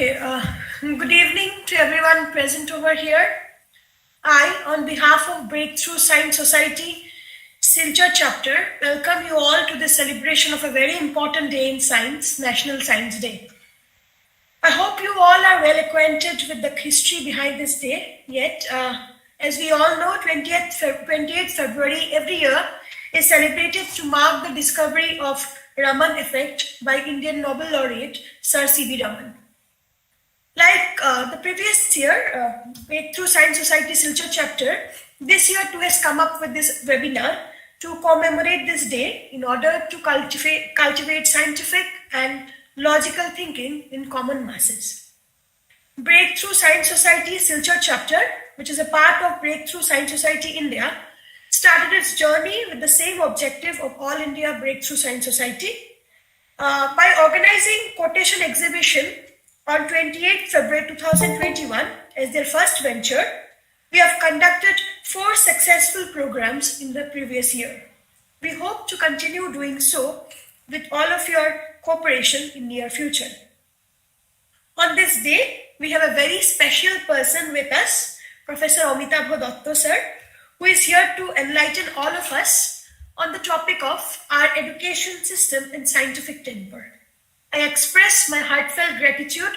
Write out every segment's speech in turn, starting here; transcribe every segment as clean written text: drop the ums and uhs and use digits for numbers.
Okay, good evening to everyone present over here. I, on behalf of Breakthrough Science Society, Silchar chapter, welcome you all to the celebration of a very important day in science, National Science Day. I hope you all are well acquainted with the history behind this day, yet, as we all know, 28th February every year is celebrated to mark the discovery of Raman effect by Indian Nobel laureate Sir C.V. Raman. Like the previous year, Breakthrough Science Society Silchar chapter, this year too has come up with this webinar to commemorate this day in order to cultivate scientific and logical thinking in common masses. Breakthrough Science Society Silchar chapter, which is a part of Breakthrough Science Society India, started its journey with the same objective of All India Breakthrough Science Society by organizing quotation exhibition on 28th February 2021 as their first venture. We have conducted 4 successful programs in the previous year. We hope to continue doing so with all of your cooperation in near future. On this day, we have a very special person with us, Professor Amitabh Datta sir, who is here to enlighten all of us on the topic of our education system and scientific temper. I express my heartfelt gratitude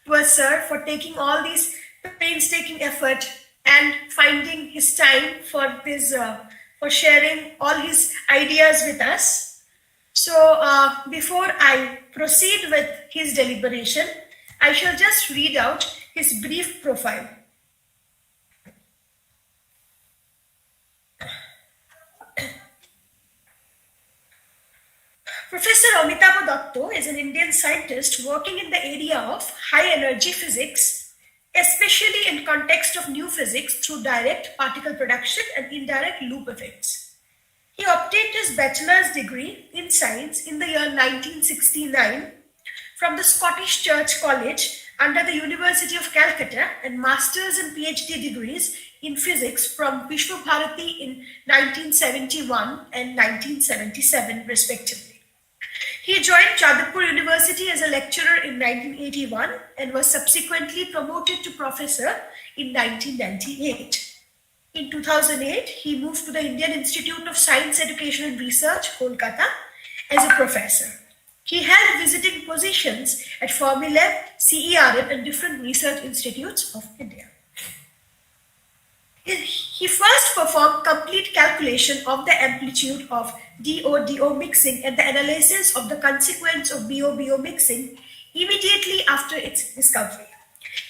to us, sir, for taking all these painstaking effort and finding his time for this, for sharing all his ideas with us. So, before I proceed with his deliberation, I shall just read out his brief profile. Professor Amitabh Datta is an Indian scientist working in the area of high energy physics, especially in context of new physics through direct particle production and indirect loop effects. He obtained his bachelor's degree in science in the year 1969 from the Scottish Church College under the University of Calcutta and master's and PhD degrees in physics from Vishwa Bharati in 1971 and 1977 respectively. He joined Jadavpur University as a lecturer in 1981 and was subsequently promoted to professor in 1998. In 2008, he moved to the Indian Institute of Science Education and Research, Kolkata, as a professor. He held visiting positions at Fermilab, CERN, and different research institutes of India. He first performed complete calculation of the amplitude of DO-DO mixing and the analysis of the consequence of BO-BO mixing immediately after its discovery.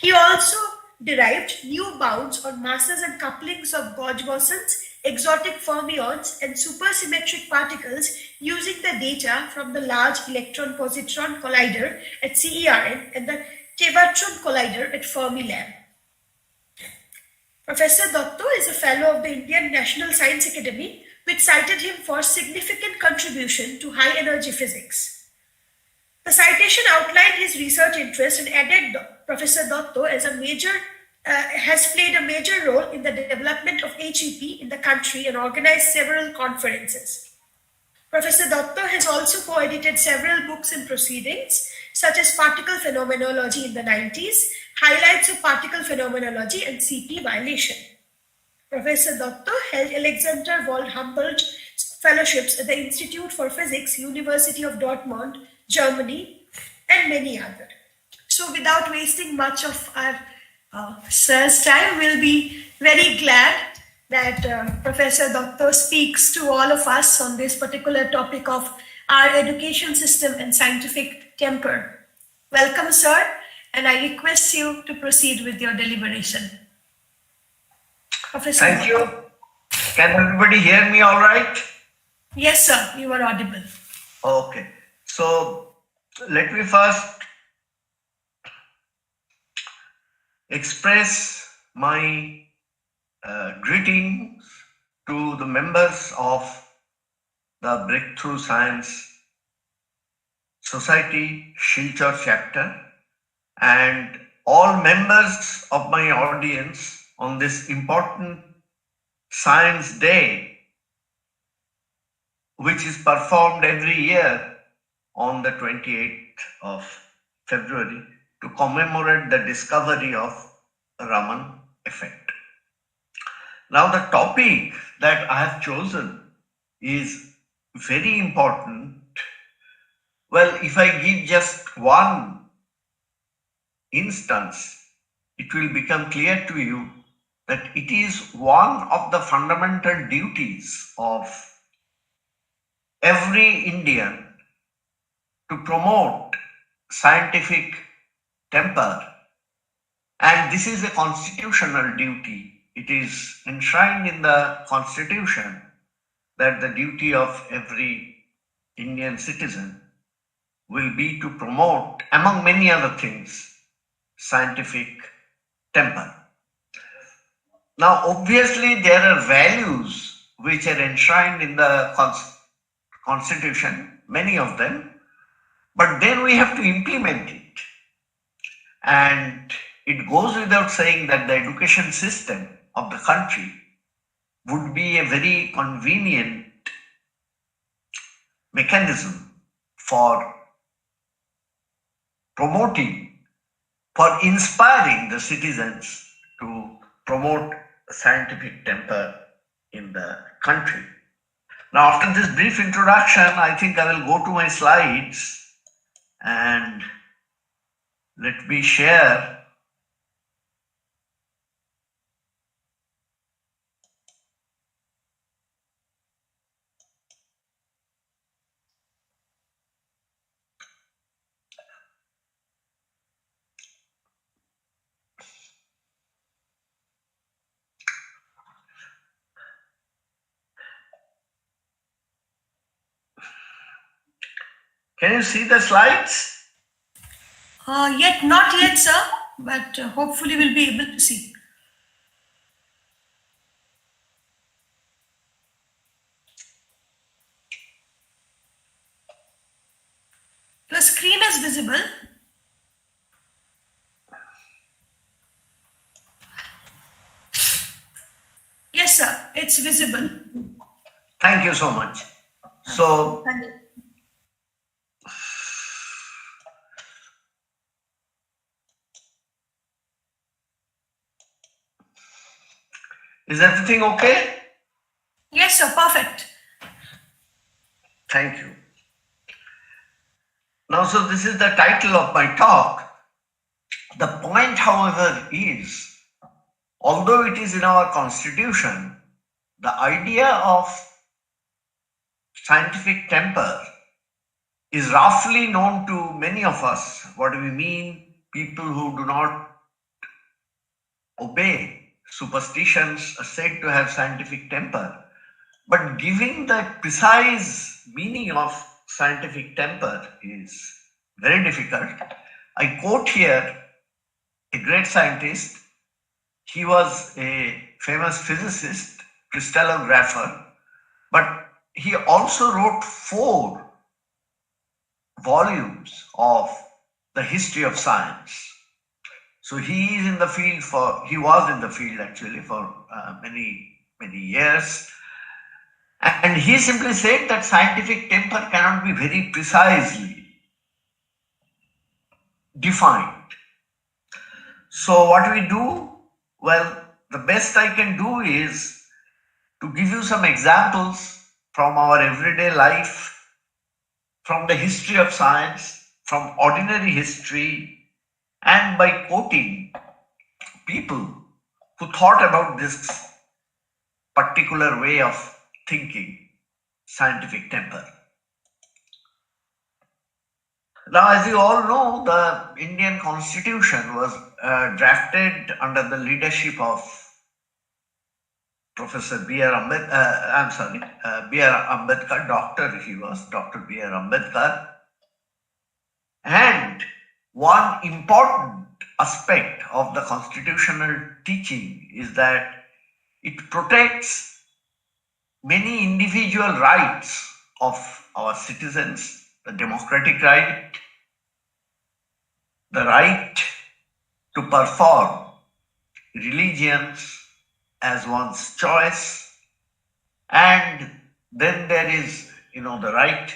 He also derived new bounds on masses and couplings of gauge bosons, exotic fermions, and supersymmetric particles using the data from the Large Electron-Positron Collider at CERN and the Tevatron Collider at Fermilab. Professor Datta is a fellow of the Indian National Science Academy, which cited him for significant contribution to high-energy physics. The citation outlined his research interest and added Professor Datta as has played a major role in the development of HEP in the country and organized several conferences. Professor Datta has also co-edited several books and proceedings, such as Particle Phenomenology in the 90s, Highlights of Particle Phenomenology, and CP Violation. Professor Datta held Alexander von Humboldt fellowships at the Institute for Physics, University of Dortmund, Germany, and many others. So without wasting much of our sir's time, we'll be very glad that Professor Datta speaks to all of us on this particular topic of our education system and scientific temper. Welcome, sir, and I request you to proceed with your deliberation. Professor Thank you. Datta. Can everybody hear me all right? Yes, sir, you are audible. Okay. So let me first express my greetings to the members of the Breakthrough Science Society Silchar chapter and all members of my audience on this important Science Day, which is performed every year on the 28th of February to commemorate the discovery of Raman effect. Now, the topic that I have chosen is very important. Well, if I give just one instance, it will become clear to you that it is one of the fundamental duties of every Indian to promote scientific temper, and this is a constitutional duty. It is enshrined in the Constitution that the duty of every Indian citizen will be to promote, among many other things, scientific temper. Now, obviously, there are values which are enshrined in the Constitution, many of them, but then we have to implement it. And it goes without saying that the education system of the country would be a very convenient mechanism for promoting, for inspiring the citizens to promote scientific temper in the country. Now, after this brief introduction, I think I will go to my slides and let me share. Can you see the slides? Not yet, sir, but hopefully we'll be able to see. Your screen is visible. Yes, sir, it's visible. Thank you so much. So, Thank you. is everything okay? Yes, sir, perfect. Thank you. Now, so this is the title of my talk. The point, however, is although it is in our constitution, the idea of scientific temper is roughly known to many of us. What do we mean? People who do not obey superstitions are said to have scientific temper. But giving the precise meaning of scientific temper is very difficult. I quote here a great scientist. He was a famous physicist, crystallographer, but he also wrote 4 volumes of the history of science. So he was in the field actually for many years. And he simply said that scientific temper cannot be very precisely defined. So what we do? Well, the best I can do is to give you some examples from our everyday life, from the history of science, from ordinary history, and by quoting people who thought about this particular way of thinking, scientific temper. Now, as you all know, the Indian Constitution was drafted under the leadership of Professor B.R. Ambedkar, Doctor B.R. Ambedkar. And one important aspect of the constitutional teaching is that it protects many individual rights of our citizens, the democratic right, the right to perform religions as one's choice, and then there is, the right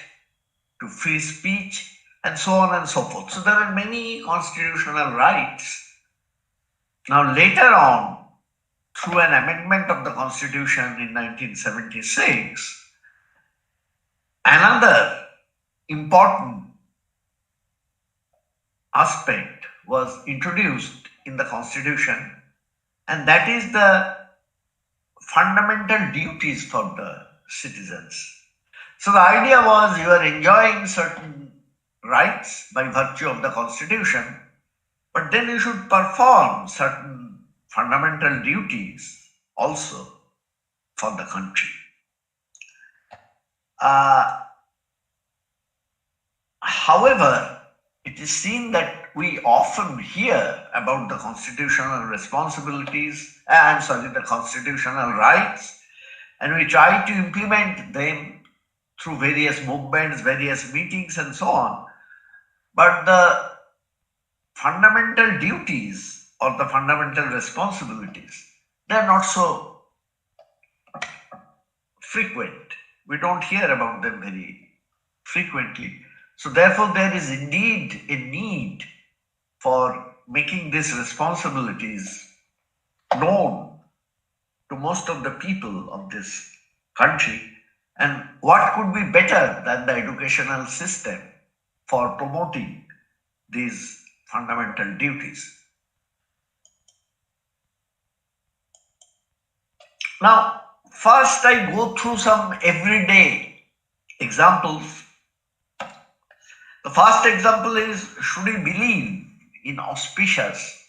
to free speech. and so on and so forth. So there are many constitutional rights. Now, later on, through an amendment of the Constitution in 1976, another important aspect was introduced in the Constitution, and that is the fundamental duties for the citizens. So the idea was you are enjoying certain rights by virtue of the Constitution, but then you should perform certain fundamental duties also for the country. However, it is seen that we often hear about the constitutional responsibilities, the constitutional rights, and we try to implement them through various movements, various meetings, and so on. But the fundamental duties or the fundamental responsibilities, they are not so frequent. We don't hear about them very frequently. So therefore, there is indeed a need for making these responsibilities known to most of the people of this country. And what could be better than the educational system for promoting these fundamental duties? Now, first I go through some everyday examples. The first example is, should we believe in auspicious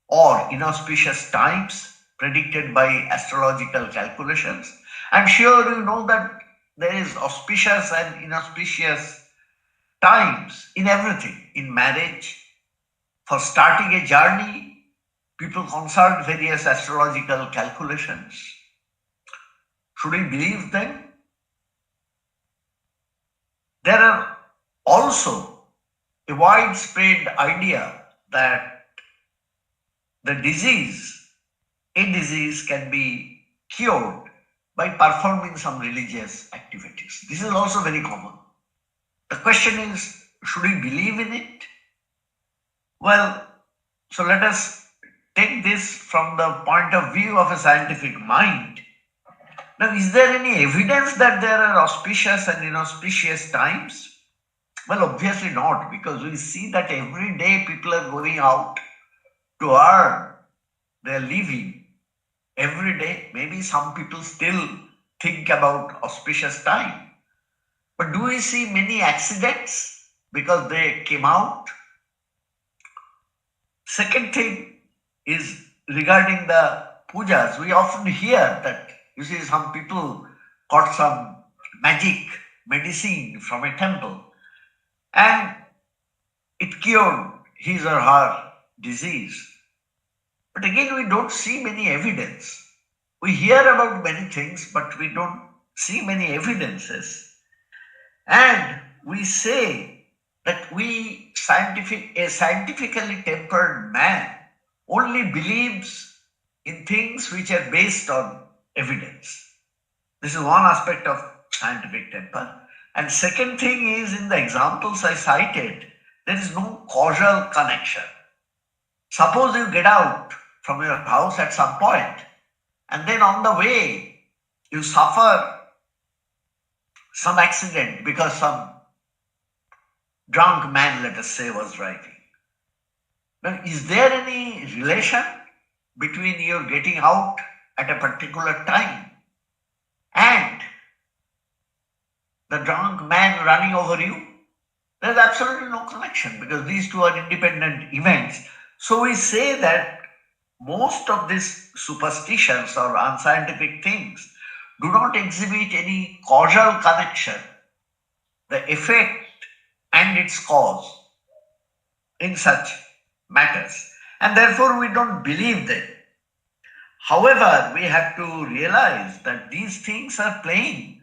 or inauspicious times predicted by astrological calculations? I'm sure you know that there is auspicious and inauspicious times in everything. In marriage, for starting a journey, people consult various astrological calculations. Should we believe them? There are also a widespread idea that a disease can be cured by performing some religious activities. This is also very common. The question is, should we believe in it? Well, so let us take this from the point of view of a scientific mind. Now, is there any evidence that there are auspicious and inauspicious times? Well, obviously not, because we see that every day people are going out to earn their living. Every day, maybe some people still think about auspicious time. But do we see many accidents because they came out? Second thing is regarding the pujas. We often hear that, you see, some people got some magic medicine from a temple and it cured his or her disease. But again, we don't see many evidence. We hear about many things, but we don't see many evidences. And we say that a scientifically tempered man only believes in things which are based on evidence. This is one aspect of scientific temper. And second thing is, in the examples I cited, there is no causal connection. Suppose you get out from your house at some point, and then on the way you suffer some accident because some drunk man, let us say, was driving. Now, is there any relation between your getting out at a particular time and the drunk man running over you? There's absolutely no connection, because these two are independent events. So we say that most of these superstitions or unscientific things do not exhibit any causal connection, the effect and its cause in such matters. And therefore we don't believe them. However, we have to realize that these things are playing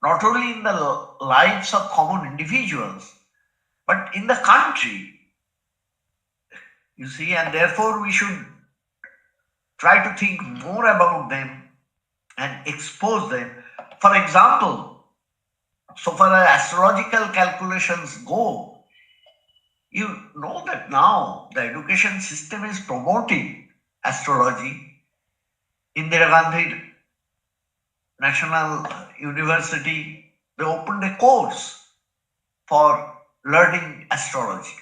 not only in the lives of common individuals, but in the country. You see, and therefore we should try to think more about them and expose them. For example, so far as astrological calculations go, you know that now the education system is promoting astrology. Indira Gandhi National University, they opened a course for learning astrology.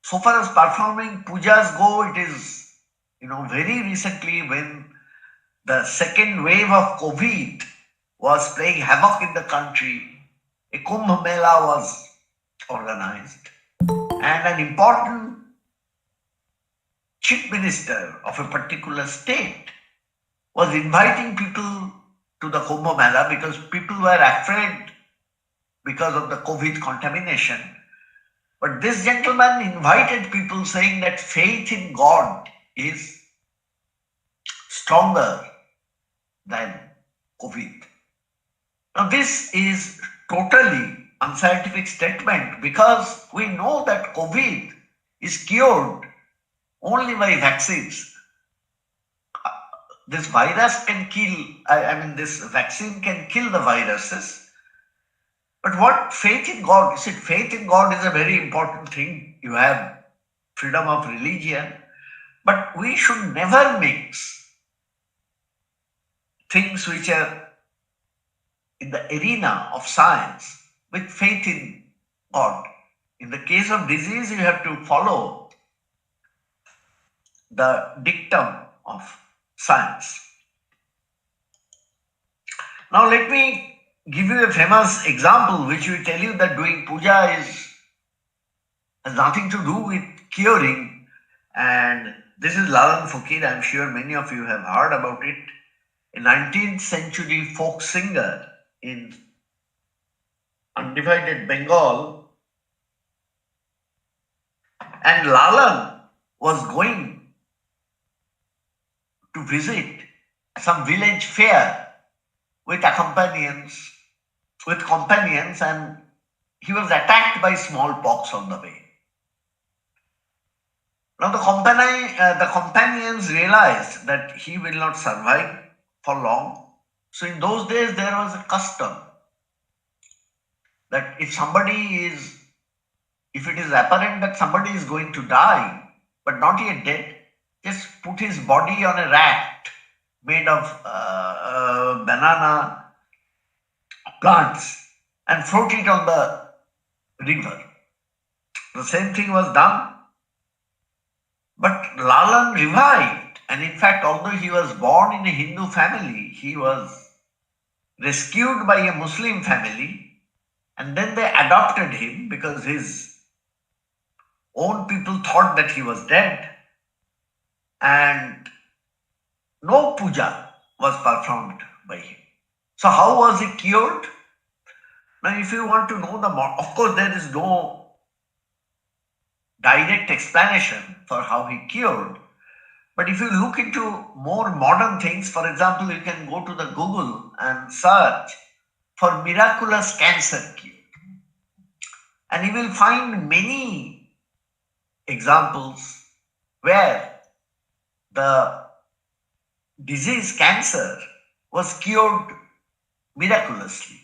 So far as performing pujas go, it is, very recently when the second wave of COVID was playing havoc in the country, a Kumbh Mela was organized, and an important chief minister of a particular state was inviting people to the Kumbh Mela because people were afraid because of the COVID contamination. But this gentleman invited people saying that faith in God is stronger than COVID. Now, this is totally unscientific statement because we know that COVID is cured only by vaccines. This virus can kill, this vaccine can kill the viruses. But what faith in God? You said faith in God is a very important thing. You have freedom of religion, but we should never mix things which are in the arena of science with faith in God. In the case of disease, you have to follow the dictum of science. Now let me give you a famous example which will tell you that doing puja has nothing to do with curing. And this is Lalan Fakir. I'm sure many of you have heard about it. A 19th century folk singer in undivided Bengal. And Lalan was going to visit some village fair with companions, and he was attacked by smallpox on the way. Now the companions realized that he will not survive for long. So in those days there was a custom that if it is apparent that somebody is going to die but not yet dead, just put his body on a raft made of banana plants and float it on the river. The same thing was done. But Lalan revived, and in fact, although he was born in a Hindu family, he was rescued by a Muslim family, and then they adopted him because his own people thought that he was dead, and no puja was performed by him. So how was he cured? Now, if you want to know of course, there is no direct explanation for how he cured. But if you look into more modern things, for example, you can go to the Google and search for miraculous cancer cure. And you will find many examples where the disease cancer was cured miraculously.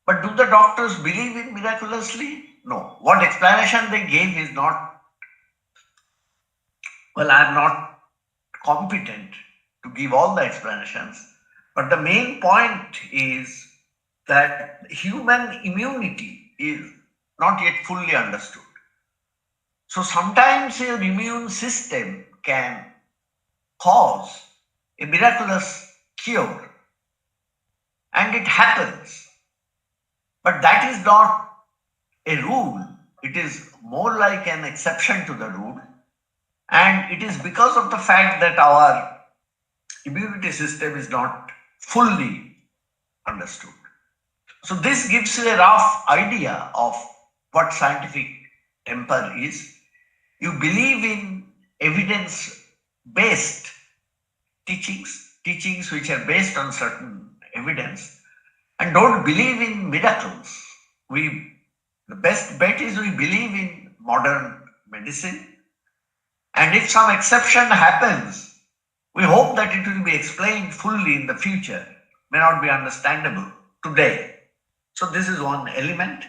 But do the doctors believe in miraculously? No. What explanation they gave is not, well, I am not competent to give all the explanations. But the main point is that human immunity is not yet fully understood. So sometimes your immune system can cause a miraculous cure, and it happens. But that is not a rule. It is more like an exception to the rule. And it is because of the fact that our immunity system is not fully understood. So this gives you a rough idea of what scientific temper is. You believe in evidence-based teachings which are based on certain evidence, and don't believe in miracles. The best bet is we believe in modern medicine, and if some exception happens, we hope that it will be explained fully in the future. May not be understandable today. So this is one element.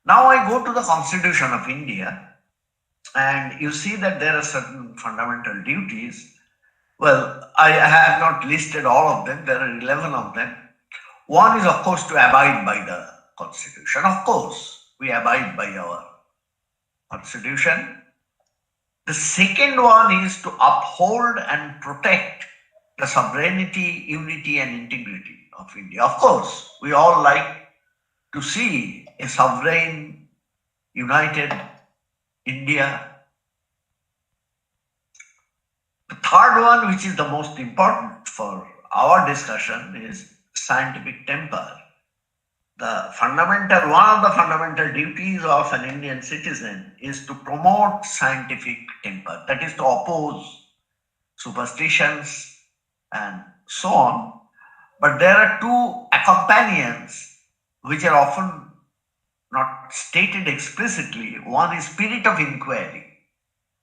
Now I go to the Constitution of India, and you see that there are certain fundamental duties. Well, I have not listed all of them, there are 11 of them. One is, of course, to abide by the Constitution. Of course, we abide by our Constitution. The second one is to uphold and protect the sovereignty, unity, and integrity of India. Of course, we all like to see a sovereign, united India. The third one, which is the most important for our discussion, is scientific temper. One of the fundamental duties of an Indian citizen is to promote scientific temper, that is to oppose superstitions and so on. But there are two accompaniments which are often not stated explicitly. One is spirit of inquiry.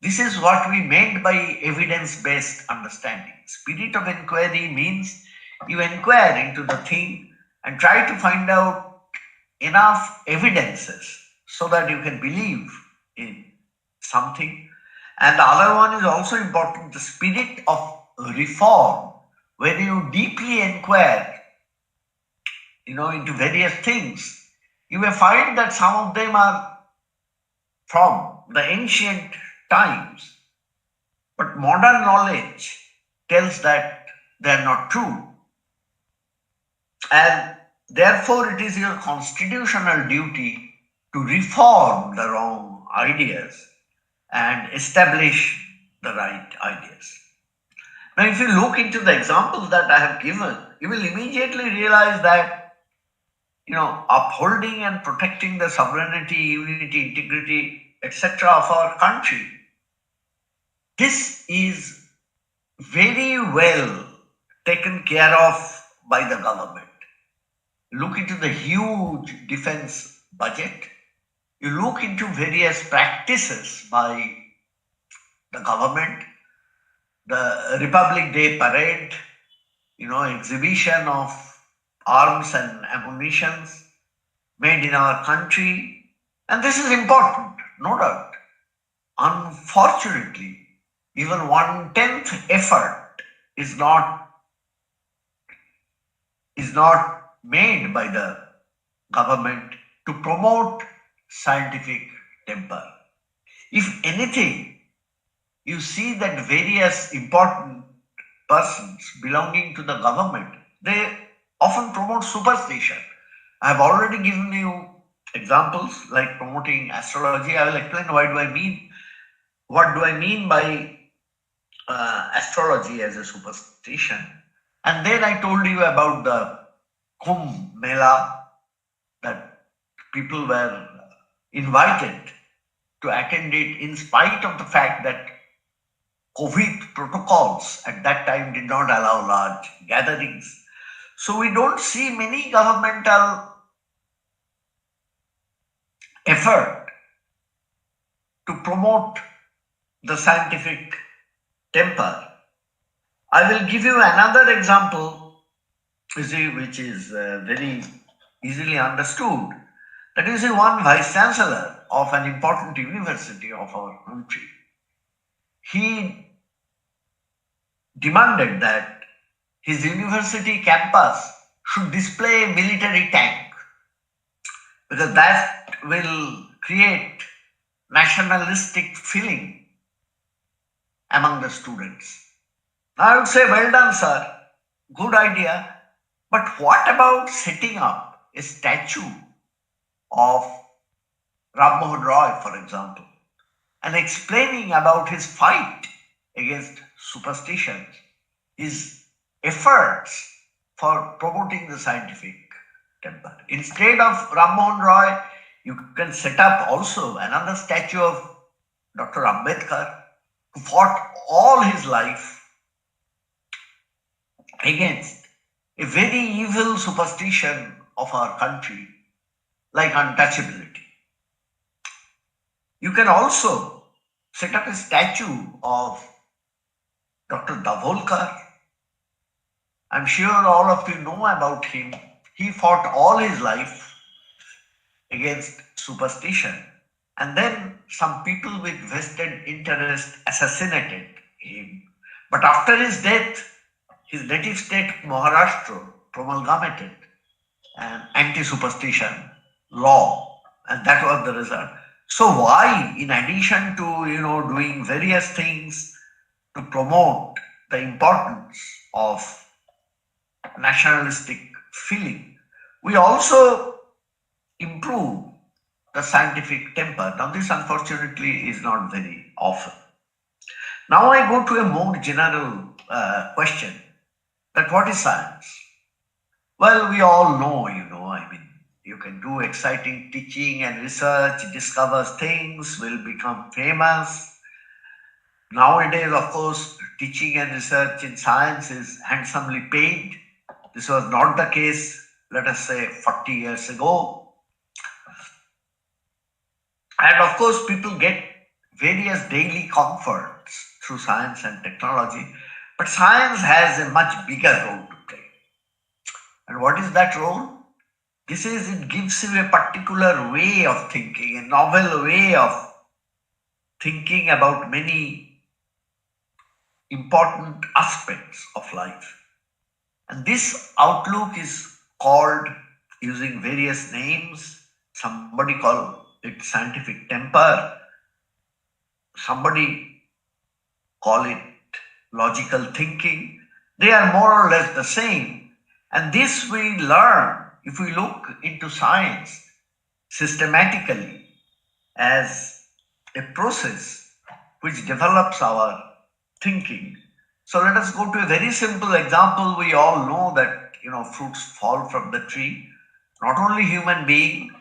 This is what we meant by evidence-based understanding. Spirit of inquiry means you inquire into the thing and try to find out enough evidences so that you can believe in something. And the other one is also important, the spirit of reform, where you deeply inquire, into various things. You may find that some of them are from the ancient times, but modern knowledge tells that they are not true. And therefore, it is your constitutional duty to reform the wrong ideas and establish the right ideas. Now, if you look into the examples that I have given, you will immediately realize that, upholding and protecting the sovereignty, unity, integrity, etc. of our country, this is very well taken care of by the government. Look into the huge defense budget. You look into various practices by the government, the Republic Day parade, exhibition of arms and ammunitions made in our country. And this is important, no doubt. Unfortunately, even 1/10 effort is not made by the government to promote scientific temper. If anything, you see that various important persons belonging to the government, they often promote superstition. I have already given you examples like promoting astrology. I will explain what do I mean by astrology as a superstition. And then I told you about the Kumbh Mela, that people were invited to attend it in spite of the fact that COVID protocols at that time did not allow large gatherings. So we don't see many governmental effort to promote the scientific temper. I will give you another example, which is very easily understood. That is one vice chancellor of an important university of our country. He demanded that his university campus should display a military tank, because that will create nationalistic feeling among the students. I would say, well done, sir, good idea. But what about setting up a statue of Ram Mohan Roy, for example, and explaining about his fight against superstitions, his efforts for promoting the scientific temper? Instead of Ram Mohan Roy, you can set up also another statue of Dr. Ambedkar, who fought all his life against a very evil superstition of our country, like untouchability. You can also set up a statue of Dr. Davolkar. I'm sure all of you know about him. He fought all his life against superstition. And then some people with vested interest assassinated him. But after his death, his native state, Maharashtra, promulgated an anti-superstition law, and that was the result. So why, in addition to doing various things to promote the importance of nationalistic feeling, we also improve the scientific temper? Now, this unfortunately is not very often. Now, I go to a more general question, that what is science? Well, we all know, you can do exciting teaching and research, discover things, will become famous. Nowadays, of course, teaching and research in science is handsomely paid. This was not the case, let us say, 40 years ago. And of course, people get various daily comforts through science and technology. But science has a much bigger role to play. And what is that role? It gives you a particular way of thinking, a novel way of thinking about many important aspects of life. And this outlook is called, using various names, somebody call it scientific temper, somebody call it logical thinking. They are more or less the same. And this we learn if we look into science systematically as a process which develops our thinking. So let us go to a very simple example. We all know that fruits fall from the tree. Not only human beings,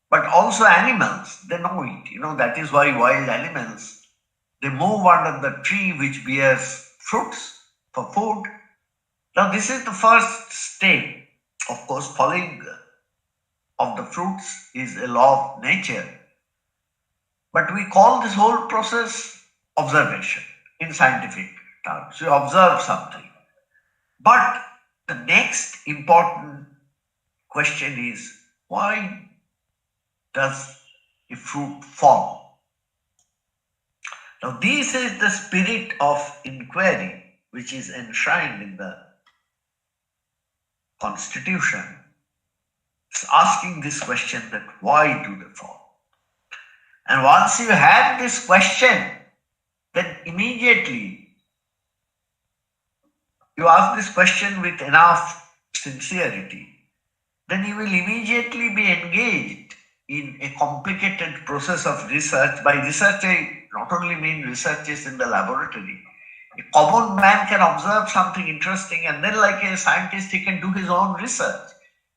but also animals. They know it. That is why wild animals, they move under the tree which bears fruits for food. Now, this is the first step. Of course, falling of the fruits is a law of nature. But we call this whole process observation in scientific terms. We observe something. But the next important question is, why does a fruit fall? Now, this is the spirit of inquiry which is enshrined in the Constitution. It's asking this question, that why do they fall? And once you have this question, then immediately you ask this question with enough sincerity, then you will immediately be engaged in a complicated process of research. By research, I not only mean researches in the laboratory. A common man can observe something interesting, and then, like a scientist, he can do his own research.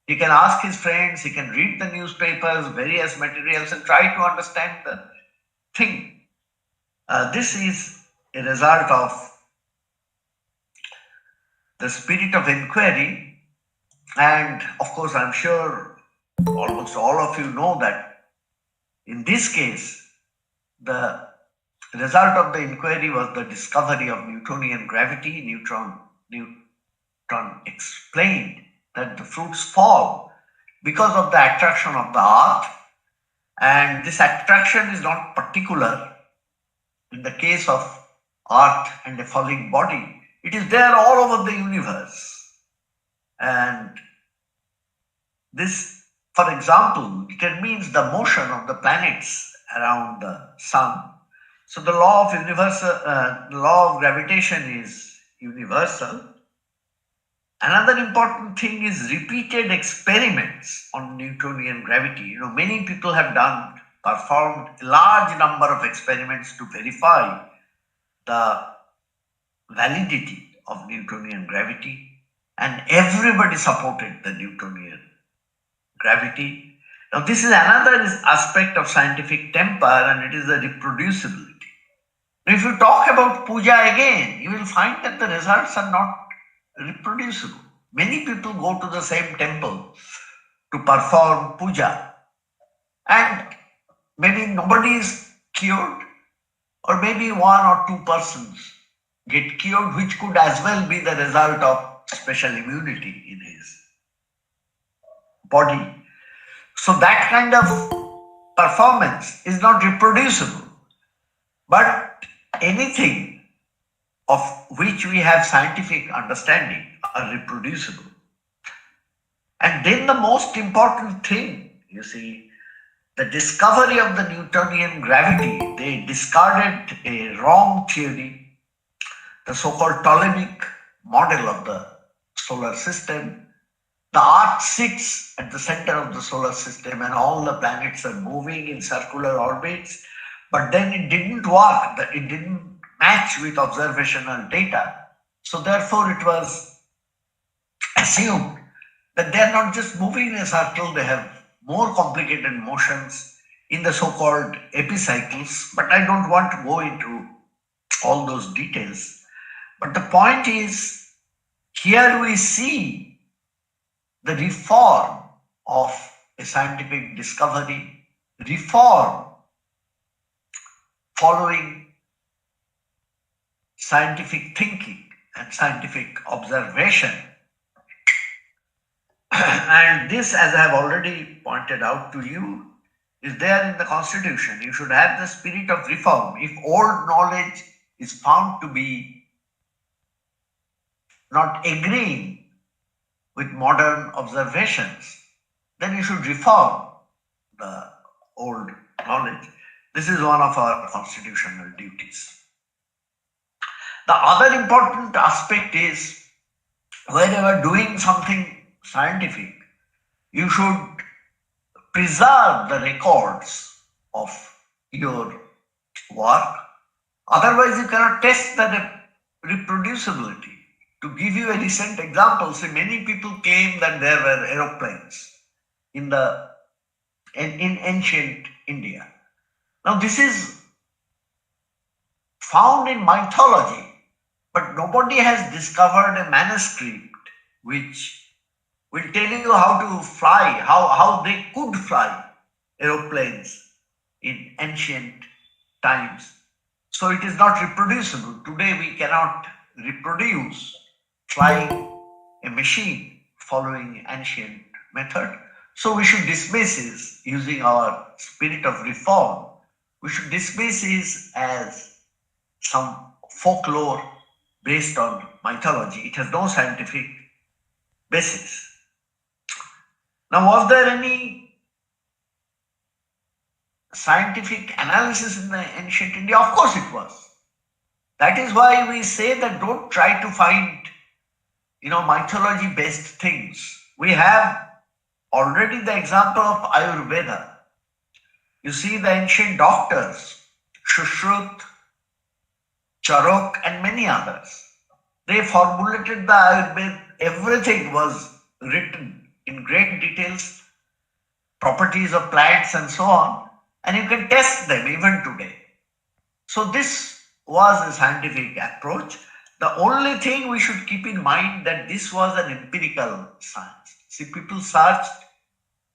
He can ask his friends, he can read the newspapers, various materials, and try to understand the thing. This is a result of the spirit of inquiry. And of course, I'm sure almost all of you know that in this case, the result of the inquiry was the discovery of Newtonian gravity. Newton explained that the fruits fall because of the attraction of the earth, and this attraction is not particular in the case of earth and a falling body. It is there all over the universe. And this, for example, determines the motion of the planets around the sun. So the law of gravitation is universal. Another important thing is repeated experiments on Newtonian gravity. Many people have performed a large number of experiments to verify the validity of Newtonian gravity, and everybody supported the Newtonian gravity. Now, this is another aspect of scientific temper, and it is the reproducibility. Now, if you talk about puja again, you will find that the results are not reproducible. Many people go to the same temple to perform puja, and maybe nobody is cured, or maybe one or two persons get cured, which could as well be the result of special immunity in his body. So that kind of performance is not reproducible. But anything of which we have scientific understanding are reproducible. And then the most important thing, you see, the discovery of the Newtonian gravity, they discarded a wrong theory, the so-called Ptolemaic model of the solar system. The Earth sits at the center of the solar system and all the planets are moving in circular orbits, but then it didn't work, it didn't match with observational data. So therefore it was assumed that they are not just moving in a circle, they have more complicated motions in the so-called epicycles, but I don't want to go into all those details. But the point is, here we see the reform of a scientific discovery, reform following scientific thinking and scientific observation. And this, as I have already pointed out to you, is there in the Constitution. You should have the spirit of reform. If old knowledge is found to be not agreeing with modern observations, then you should reform the old knowledge. This is one of our constitutional duties. The other important aspect is, whenever doing something scientific, you should preserve the records of your work. Otherwise, you cannot test the reproducibility. To give you a recent example, see, many people claim that there were aeroplanes in ancient India. Now, this is found in mythology, but nobody has discovered a manuscript which will tell you how to fly, how they could fly aeroplanes in ancient times. So it is not reproducible. Today we cannot reproduce flying a machine following ancient method. So we should dismiss it using our spirit of reform. We should dismiss it as some folklore based on mythology. It has no scientific basis. Now, was there any scientific analysis in the ancient India? Of course it was. That is why we say that don't try to find, mythology-based things. We have already the example of Ayurveda. You see, the ancient doctors, Shushruta, Charok, and many others, they formulated the Ayurveda. Everything was written in great details, properties of plants and so on, and you can test them even today. So this was a scientific approach. The only thing we should keep in mind that this was an empirical science. See, people searched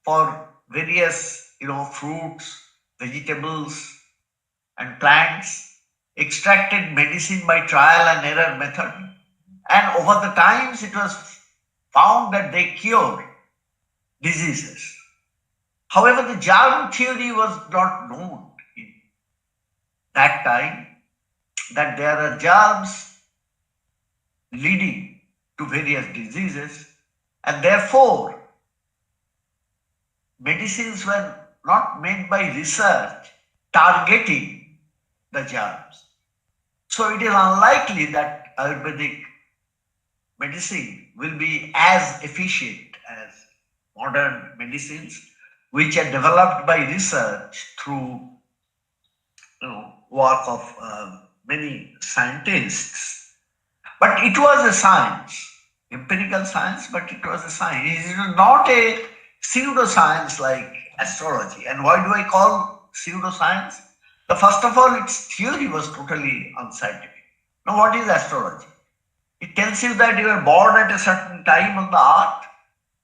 for various, fruits, vegetables, and plants, extracted medicine by trial and error method, and over the times it was found that they cured diseases. However, the germ theory was not known in that time, that there are germs leading to various diseases, and therefore medicines were not made by research targeting the germs. So it is unlikely that Ayurvedic medicine will be as efficient as modern medicines, which are developed by research through work of many scientists. But it was a science, empirical science, but it was a science. It is not a pseudoscience like astrology. And why do I call pseudoscience? First of all, its theory was totally unscientific. Now, what is astrology? It tells you that you are born at a certain time on the earth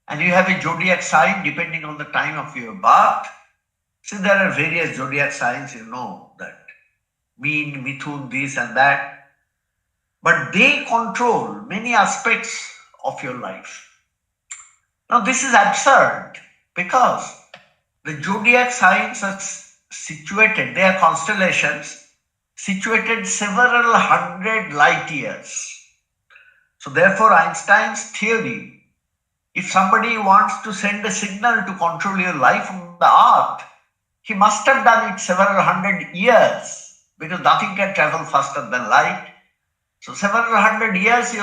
and you have a zodiac sign depending on the time of your birth. See, there are various zodiac signs, that Meen, Mithun, this and that. But they control many aspects of your life. Now, this is absurd because The zodiac signs are situated, they are constellations situated several hundred light years. So therefore, Einstein's theory, if somebody wants to send a signal to control your life on the earth, he must have done it several hundred years, because nothing can travel faster than light. So several hundred years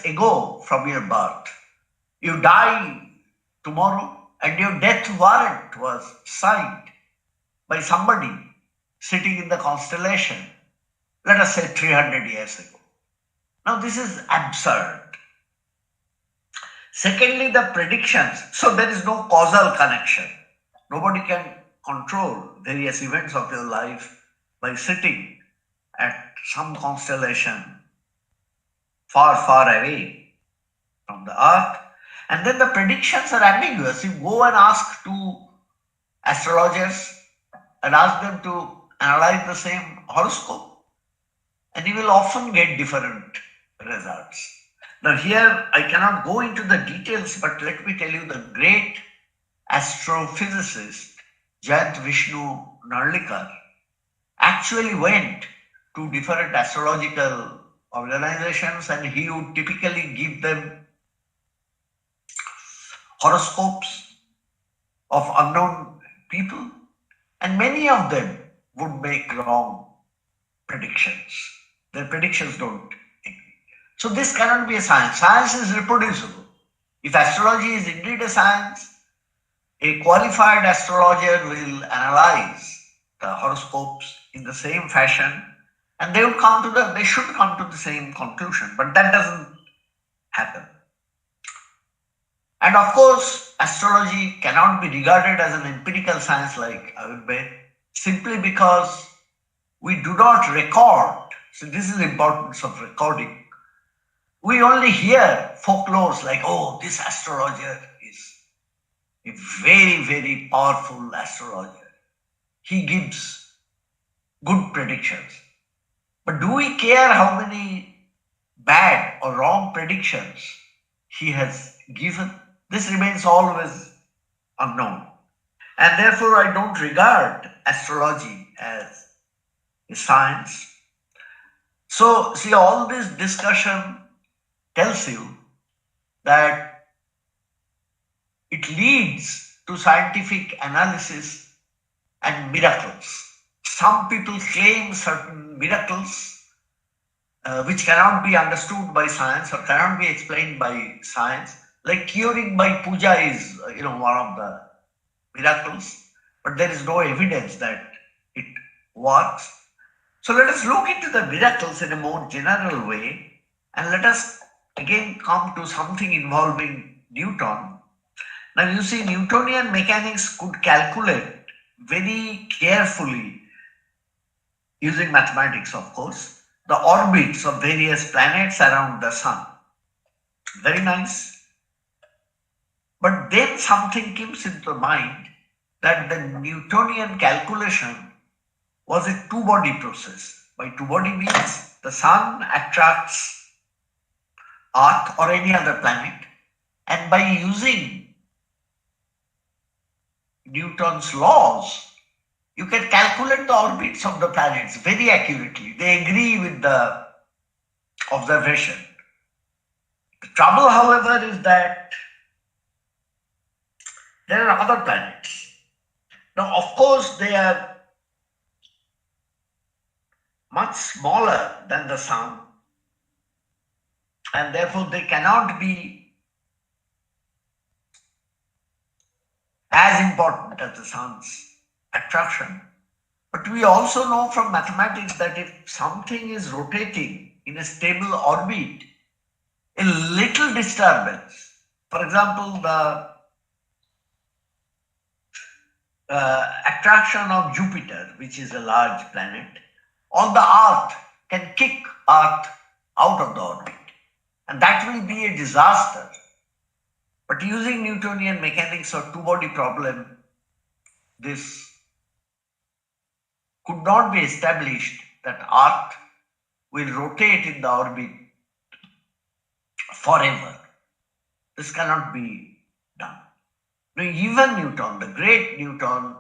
ago from your birth, you die tomorrow, and your death warrant was signed by somebody sitting in the constellation, let us say 300 years ago. Now this is absurd. Secondly, the predictions. So there is no causal connection. Nobody can control various events of your life by sitting at some constellation far, far away from the earth. And then the predictions are ambiguous. You go and ask to astrologers and ask them to analyze the same horoscope, and you will often get different results. Now here I cannot go into the details, but let me tell you, the great astrophysicist Jayant Vishnu Narlikar actually went to different astrological organizations, and he would typically give them horoscopes of unknown people, and many of them would make wrong predictions. Their predictions don't agree. So this cannot be a science. Science is reproducible. If astrology is indeed a science, a qualified astrologer will analyze the horoscopes in the same fashion, and they should come to the same conclusion, but that doesn't happen. And of course, astrology cannot be regarded as an empirical science like Ayurveda, simply because we do not record. So this is the importance of recording. We only hear folklores like, oh, this astrologer is a very, very powerful astrologer. He gives good predictions. But do we care how many bad or wrong predictions he has given? This remains always unknown. And therefore, I don't regard astrology as a science. So, see, all this discussion tells you that it leads to scientific analysis and miracles. Some people claim certain miracles which cannot be understood by science or cannot be explained by science. Like curing by puja is, one of the miracles, but there is no evidence that it works. So let us look into the miracles in a more general way, and let us again come to something involving Newton. Now you see, Newtonian mechanics could calculate very carefully, using mathematics of course, the orbits of various planets around the sun. Very nice. But then something comes into mind, that the Newtonian calculation was a two-body process. By two-body means the sun attracts Earth or any other planet, and by using Newton's laws, you can calculate the orbits of the planets very accurately. They agree with the observation. The trouble, however, is that there are other planets. Now, of course, they are much smaller than the sun, and therefore they cannot be as important as the sun's attraction. But we also know from mathematics that if something is rotating in a stable orbit, a little disturbance, for example, the attraction of Jupiter, which is a large planet, on the Earth can kick Earth out of the orbit, and that will be a disaster. But using Newtonian mechanics or two-body problem, this could not be established, that Earth will rotate in the orbit forever. This cannot be done. Even Newton, the great Newton,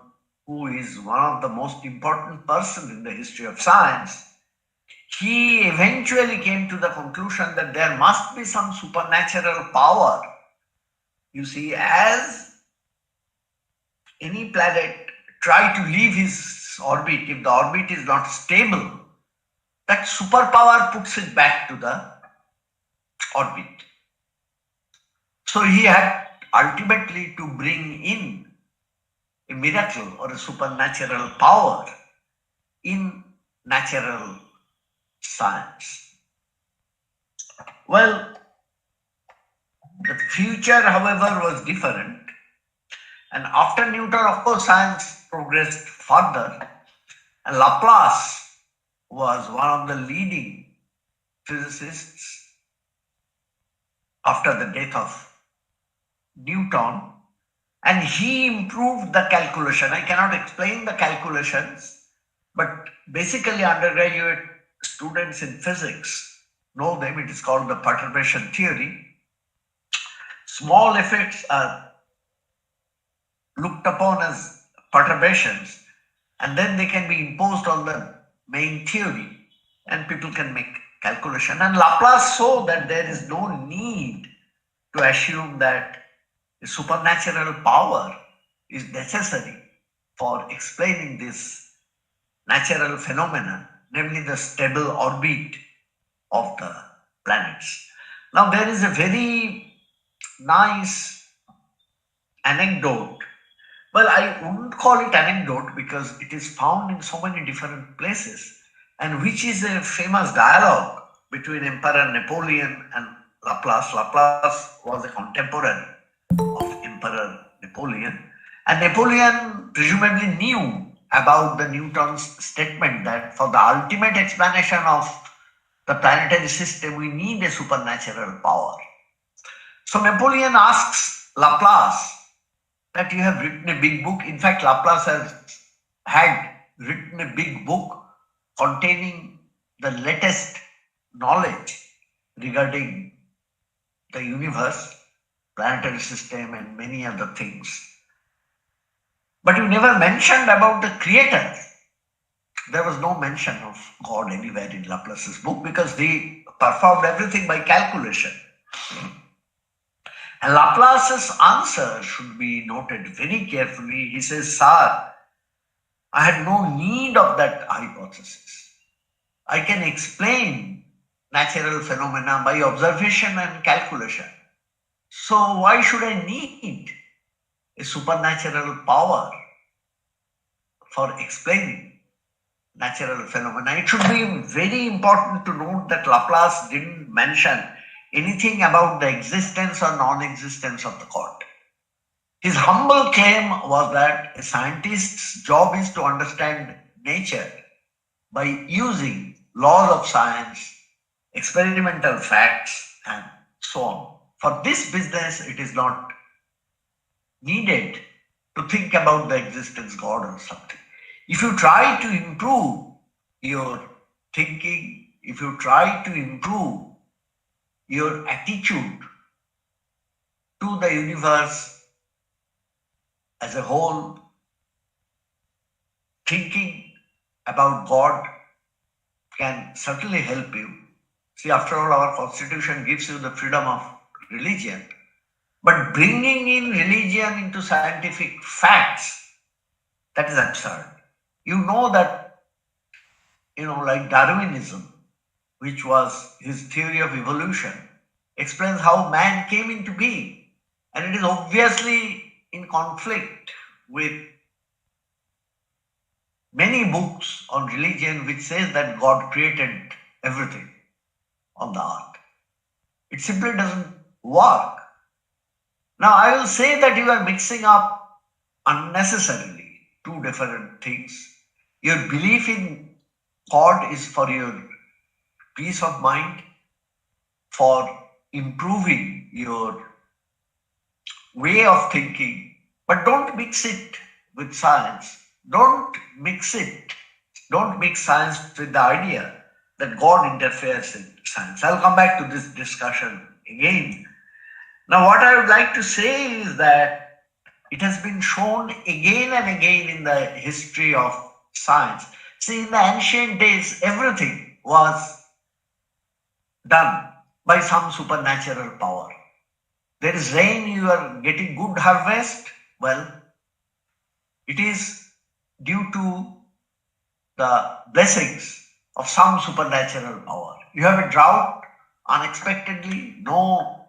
who is one of the most important person in the history of science, he eventually came to the conclusion that there must be some supernatural power. You see, as any planet try to leave his orbit, if the orbit is not stable, that superpower puts it back to the orbit. So he had ultimately to bring in a miracle or a supernatural power in natural science. Well, the future, however, was different. And after Newton, of course, science progressed further. And Laplace was one of the leading physicists after the death of Newton. And he improved the calculation. I cannot explain the calculations, but basically undergraduate students in physics know them. It is called the perturbation theory. Small effects are looked upon as perturbations, and then they can be imposed on the main theory, and people can make calculation. And Laplace saw that there is no need to assume that a supernatural power is necessary for explaining this natural phenomenon, namely the stable orbit of the planets. Now, there is a very nice anecdote. Well, I wouldn't call it anecdote because it is found in so many different places, and which is a famous dialogue between Emperor Napoleon and Laplace. Laplace was a contemporary of Emperor Napoleon, and Napoleon presumably knew about the Newton's statement that for the ultimate explanation of the planetary system, we need a supernatural power. So Napoleon asks Laplace that you have written a big book. In fact, Laplace had written a big book containing the latest knowledge regarding the universe, planetary system, and many other things. But you never mentioned about the creator. There was no mention of God anywhere in Laplace's book because he performed everything by calculation. And Laplace's answer should be noted very carefully. He says, "Sir, I had no need of that hypothesis. I can explain natural phenomena by observation and calculation. So why should I need a supernatural power for explaining natural phenomena?" It should be very important to note that Laplace didn't mention anything about the existence or non-existence of the God. His humble claim was that a scientist's job is to understand nature by using laws of science, experimental facts, and so on. For this business, it is not needed to think about the existence of God or something. If you try to improve your thinking, if you try to improve your attitude to the universe as a whole, thinking about God can certainly help you. See, after all, our constitution gives you the freedom of religion. But bringing in religion into scientific facts, that is absurd. You know that, like Darwinism, which was his theory of evolution, explains how man came into being. And it is obviously in conflict with many books on religion which says that God created everything on the earth. It simply doesn't work. Now, I will say that you are mixing up unnecessarily two different things. Your belief in God is for your peace of mind, for improving your way of thinking, but don't mix it with science. Don't mix science with the idea that God interferes in science. I'll come back to this discussion again. Now, what I would like to say is that It has been shown again and again in the history of science. See, in the ancient days, everything was done by some supernatural power. There is rain, you are getting good harvest. Well, it is due to the blessings of some supernatural power. You have a drought unexpectedly, no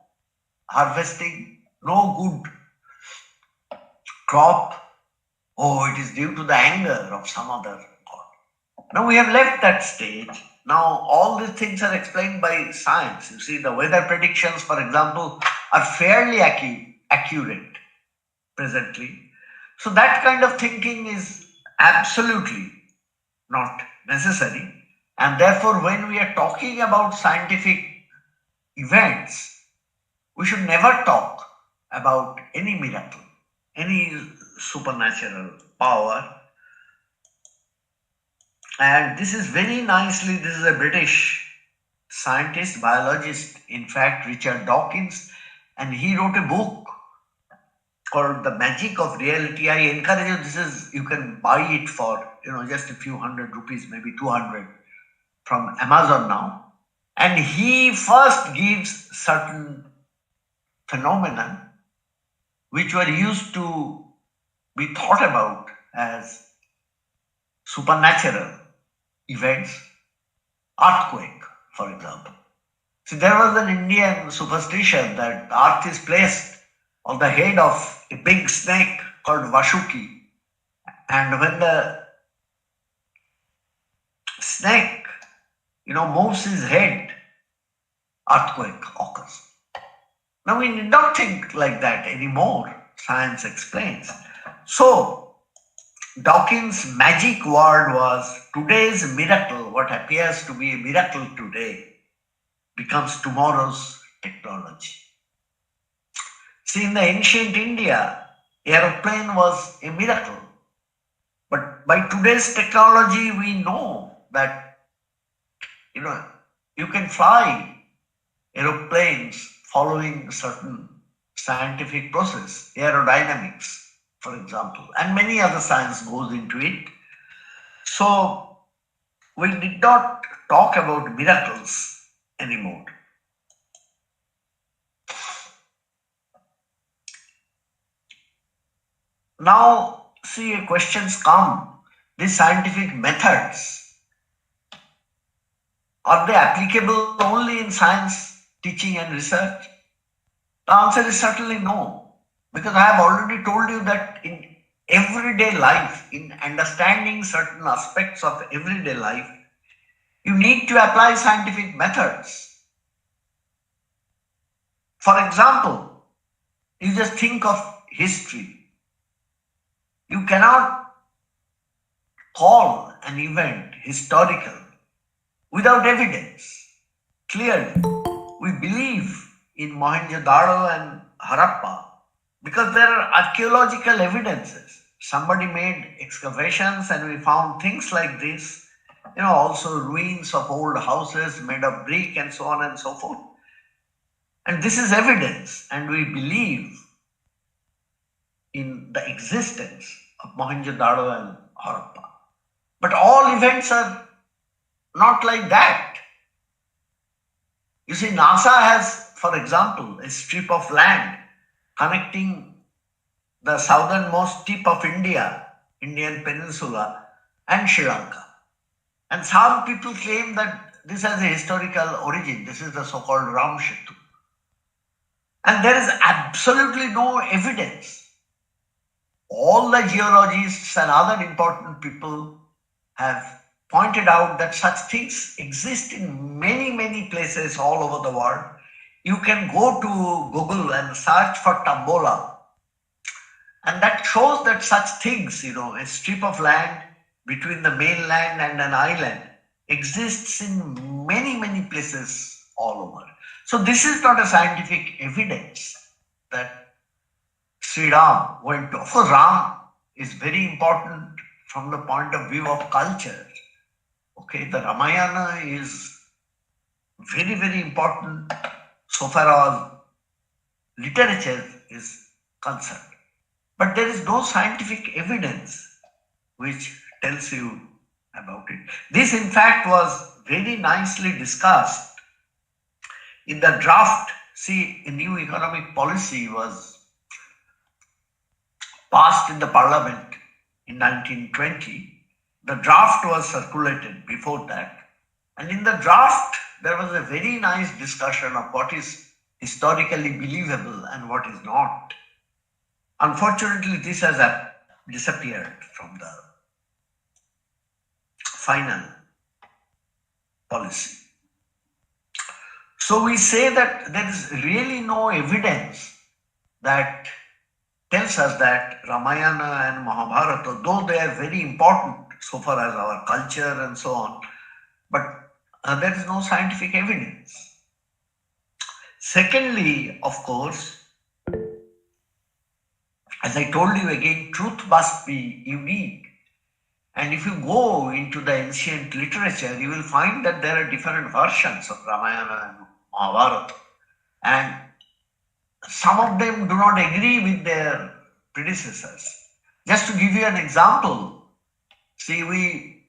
harvesting, no good crop. Oh, it is due to the anger of some other god. Now we have left that stage. Now all these things are explained by science. You see, the weather predictions, for example, are fairly accurate presently. So that kind of thinking is absolutely not necessary. And therefore, when we are talking about scientific events, we should never talk about any miracle, any supernatural power. And this is very nicely, this is a British scientist, biologist, in fact, Richard Dawkins, and he wrote a book called The Magic of Reality. I encourage you, this is, you can buy it for, just a few hundred rupees, maybe 200 from Amazon now. And he first gives certain phenomena which were used to be thought about as supernatural events, earthquake, for example. See, there was an Indian superstition that the earth is placed on the head of a big snake called Vashuki. And when the snake, moves his head, earthquake occurs. Now we need not think like that anymore, science explains. So Dawkins' magic word was today's miracle, what appears to be a miracle today, becomes tomorrow's technology. See, in the ancient India, aeroplane was a miracle. But by today's technology, we know that, you can fly aeroplanes following certain scientific process, aerodynamics, for example, and many other science goes into it. So we did not talk about miracles anymore. Now, see, questions come. These scientific methods, are they applicable only in science teaching and research? The answer is certainly no, because I have already told you that in everyday life, in understanding certain aspects of everyday life, you need to apply scientific methods. For example, you just think of history. You cannot call an event historical without evidence. Clearly, we believe in Mohenjo-daro and Harappa because there are archaeological evidences. Somebody made excavations and we found things like this, also ruins of old houses made of brick and so on and so forth. And this is evidence, and we believe in the existence of Mohenjo-daro and Harappa. But all events are not like that. You see, NASA has, for example, a strip of land connecting the southernmost tip of India, Indian peninsula, and Sri Lanka. And some people claim that this has a historical origin. This is the so-called Ram Setu. And there is absolutely no evidence. All the geologists and other important people have pointed out that such things exist in many, many places all over the world. You can go to Google and search for Tambola. And that shows that such things, a strip of land between the mainland and an island exists in many, many places all over. So this is not a scientific evidence that Sri Ram went to. Of course, Ram is very important from the point of view of culture. Okay, the Ramayana is very, very important so far as literature is concerned. but there is no scientific evidence which tells you about it. This, in fact, was very nicely discussed in the draft. See, a new economic policy was passed in the parliament in 1920. The draft was circulated before that. And in the draft, there was a very nice discussion of what is historically believable and what is not. Unfortunately, this has disappeared from the final policy. So we say that there is really no evidence that tells us that Ramayana and Mahabharata, though they are very important so far as our culture and so on, but there is no scientific evidence. Secondly, of course, as I told you again, truth must be unique. And if you go into the ancient literature, you will find that there are different versions of Ramayana and Mahabharata. And some of them do not agree with their predecessors. Just to give you an example, see, we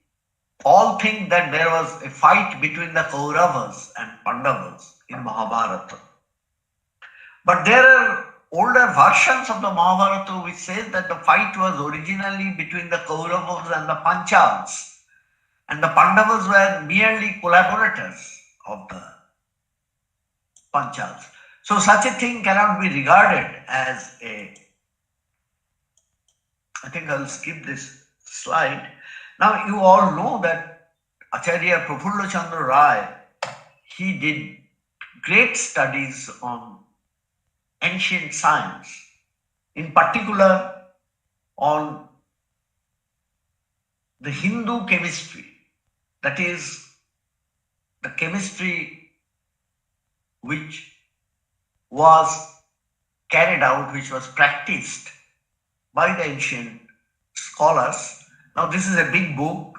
all think that there was a fight between the Kauravas and Pandavas in Mahabharata. But there are older versions of the Mahabharata which says that the fight was originally between the Kauravas and the Panchals, and the Pandavas were merely collaborators of the Panchals. So such a thing cannot be regarded as a, I think I'll skip this slide. Now you all know that Acharya Prafulla Chandra Rai, he did great studies on ancient science, in particular on the Hindu chemistry, that is the chemistry which was carried out, which was practiced by the ancient scholars. Now this is a big book,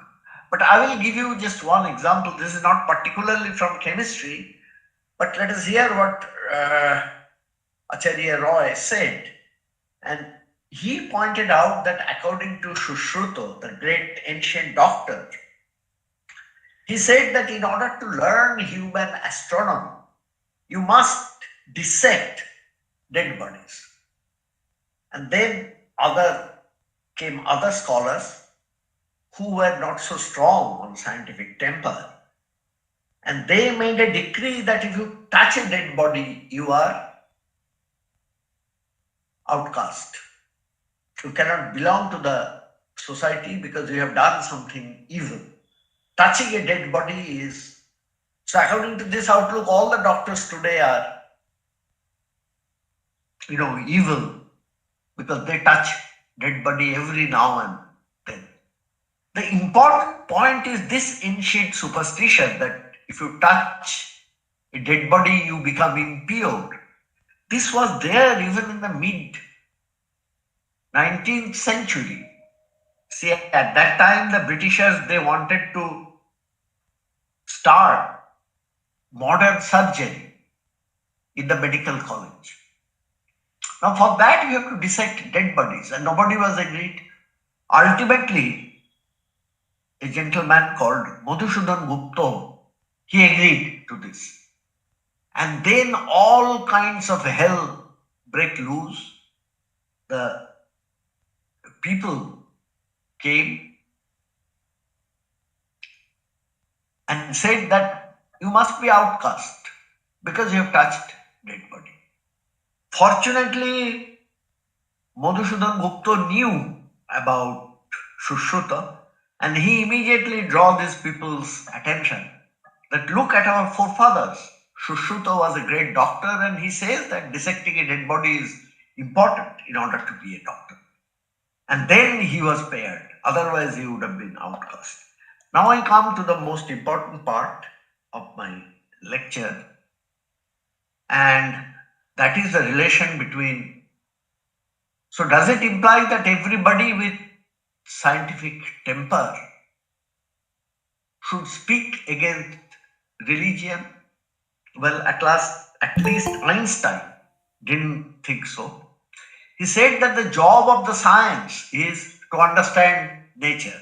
but I will give you just one example. This is not particularly from chemistry, but let us hear what Acharya Roy said. And he pointed out that according to Sushruta, the great ancient doctor, he said that in order to learn human astronomy, you must dissect dead bodies. And then came other scholars who were not so strong on scientific temper. And they made a decree that if you touch a dead body, you are outcast. You cannot belong to the society because you have done something evil. Touching a dead body is, so according to this outlook, all the doctors today are, evil because they touch dead body every now and then. The important point is this ancient superstition that if you touch a dead body, you become impure. This was there even in the mid 19th century. See, at that time, the Britishers, they wanted to start modern surgery in the medical college. Now, for that, you have to dissect dead bodies, and nobody was agreed. Ultimately, a gentleman called Madhusudan Gupta, he agreed to this. And then all kinds of hell break loose. The people came and said that you must be outcast because you have touched dead body. Fortunately, Madhusudan Gupta knew about Sushruta, and he immediately drew these people's attention that look at our forefathers. Sushruta was a great doctor, and he says that dissecting a dead body is important in order to be a doctor. And then he was spared, otherwise he would have been outcast. Now I come to the most important part of my lecture, and that is the relation between. So does it imply that everybody with scientific temper should speak against religion? Well, at least Einstein didn't think so. He said that the job of the science is to understand nature,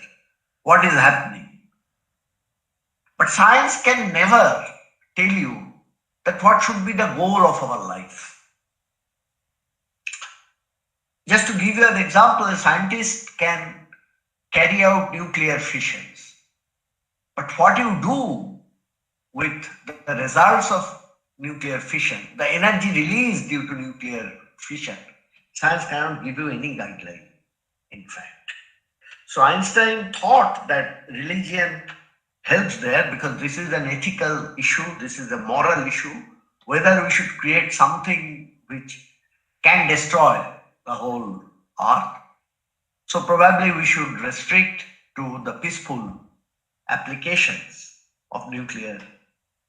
what is happening. But science can never tell you that what should be the goal of our life. Just to give you an example, a scientist can carry out nuclear fissions. But what you do with the results of nuclear fission, the energy released due to nuclear fission, science cannot give you any guideline, in fact. So Einstein thought that religion helps there because this is an ethical issue, this is a moral issue, whether we should create something which can destroy the whole earth. So probably we should restrict to the peaceful applications of nuclear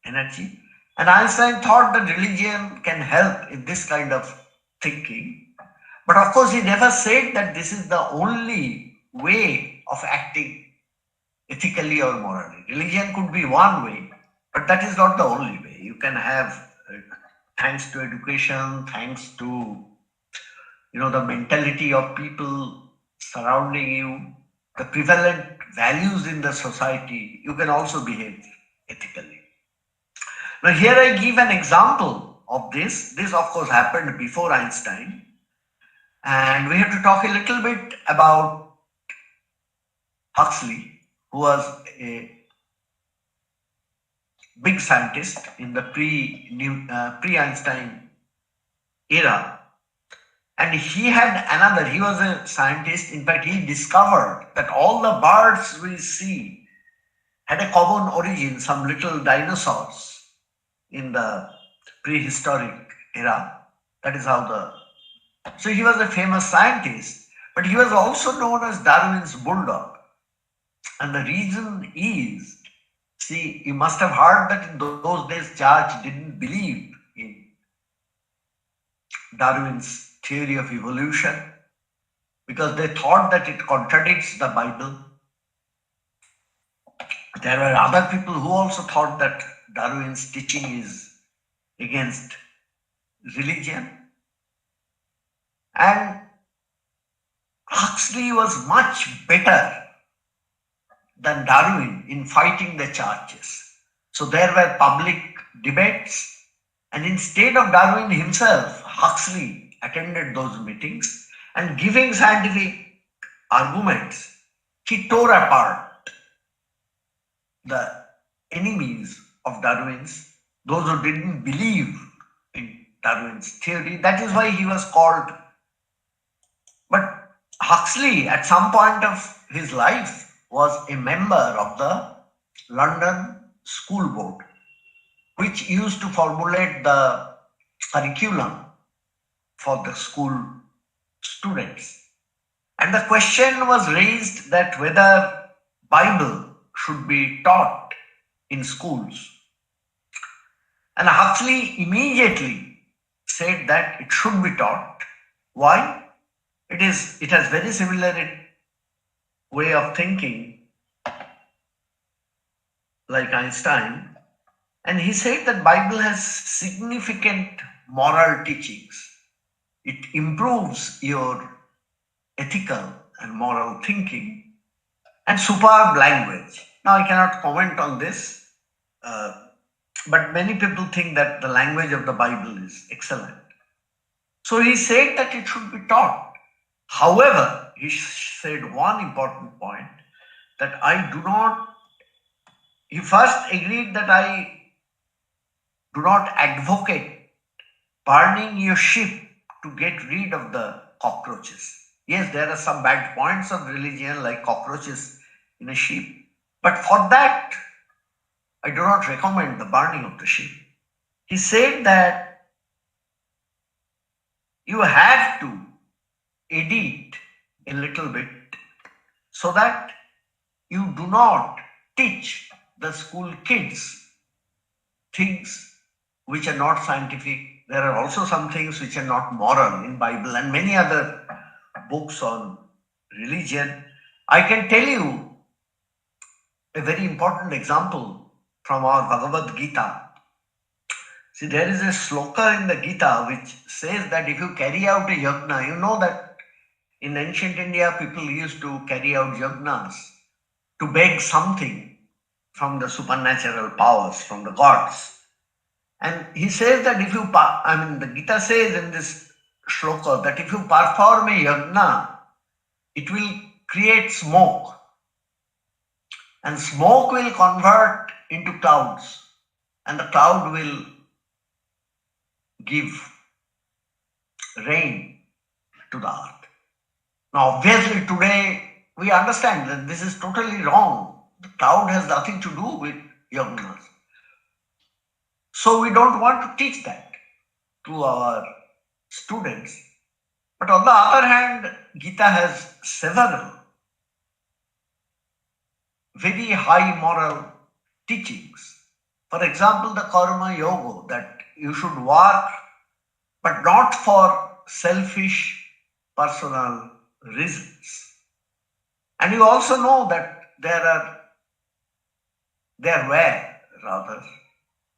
energy. And Einstein thought that religion can help in this kind of thinking. But of course, he never said that this is the only way of acting ethically or morally. Religion could be one way, but that is not the only way. You can have, thanks to education, thanks to the mentality of people surrounding you, the prevalent values in the society, you can also behave ethically. Now here I give an example of this. This of course happened before Einstein. And we have to talk a little bit about Huxley, who was a big scientist in the pre-Einstein era. And he was a scientist. In fact, he discovered that all the birds we see had a common origin, some little dinosaurs in the prehistoric era. That is how so he was a famous scientist, but he was also known as Darwin's bulldog. And the reason is, see, you must have heard that in those days, Church didn't believe in Darwin's theory of evolution because they thought that it contradicts the Bible. There were other people who also thought that Darwin's teaching is against religion. And Huxley was much better than Darwin in fighting the churches. So there were public debates, and instead of Darwin himself, Huxley attended those meetings and giving scientific arguments, he tore apart the enemies of Darwin's, those who didn't believe in Darwin's theory. That is why he was called. But Huxley, at some point of his life, was a member of the London School Board, which used to formulate the curriculum for the school students. And the question was raised that whether Bible should be taught in schools. And Huxley immediately said that it should be taught. Why? It has very similar way of thinking like Einstein. And he said that Bible has significant moral teachings. It improves your ethical and moral thinking and superb language. Now I cannot comment on this, but many people think that the language of the Bible is excellent. So he said that it should be taught. However, he said one important point, that he first agreed that I do not advocate burning your ship to get rid of the cockroaches. Yes, there are some bad points of religion like cockroaches in a ship, but for that, I do not recommend the burning of the ship. He said that you have to edit a little bit so that you do not teach the school kids things which are not scientific. There are also some things which are not moral in Bible and many other books on religion. I can tell you a very important example from our Bhagavad Gita. See, there is a sloka in the Gita which says that if you carry out a yajna, you know that in ancient India people used to carry out yajnas to beg something from the supernatural powers, from the gods. And he says that if you, the Gita says in this shloka that if you perform a yajna, it will create smoke. And smoke will convert into clouds. And the cloud will give rain to the earth. Now, obviously, today we understand that this is totally wrong. The cloud has nothing to do with yajnas. So, we don't want to teach that to our students. But on the other hand, Gita has several very high moral teachings. For example, the karma yoga, that you should work but not for selfish personal reasons. And you also know that there were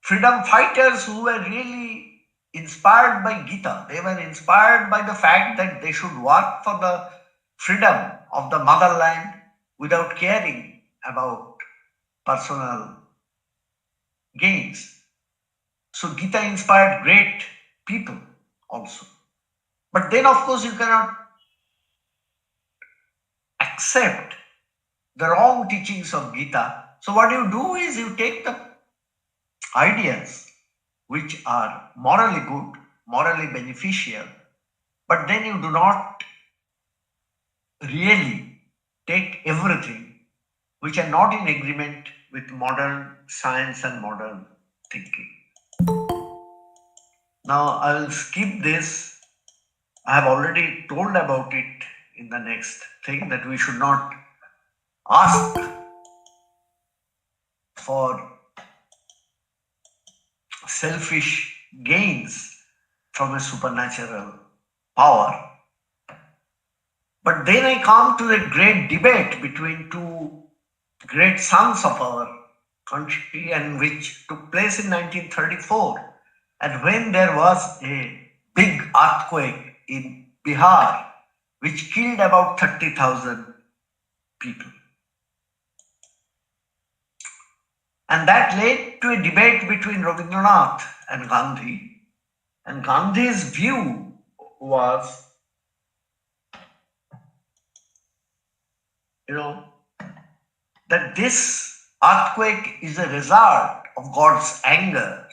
freedom fighters who were really inspired by Gita. They were inspired by the fact that they should work for the freedom of the motherland without caring about personal gains. So Gita inspired great people also. But then, of course, you cannot accept the wrong teachings of Gita. So what you do is you take the ideas which are morally good, morally beneficial, but then you do not really take everything which are not in agreement with modern science and modern thinking. Now I will skip this. I have already told about it in the next thing, that we should not ask for selfish gains from a supernatural power. But then I come to the great debate between two great sons of our country, and which took place in 1934, and when there was a big earthquake in Bihar which killed about 30,000 people. And that led to a debate between Rabindranath and Gandhi. And Gandhi's view was, that this earthquake is a result of God's anger,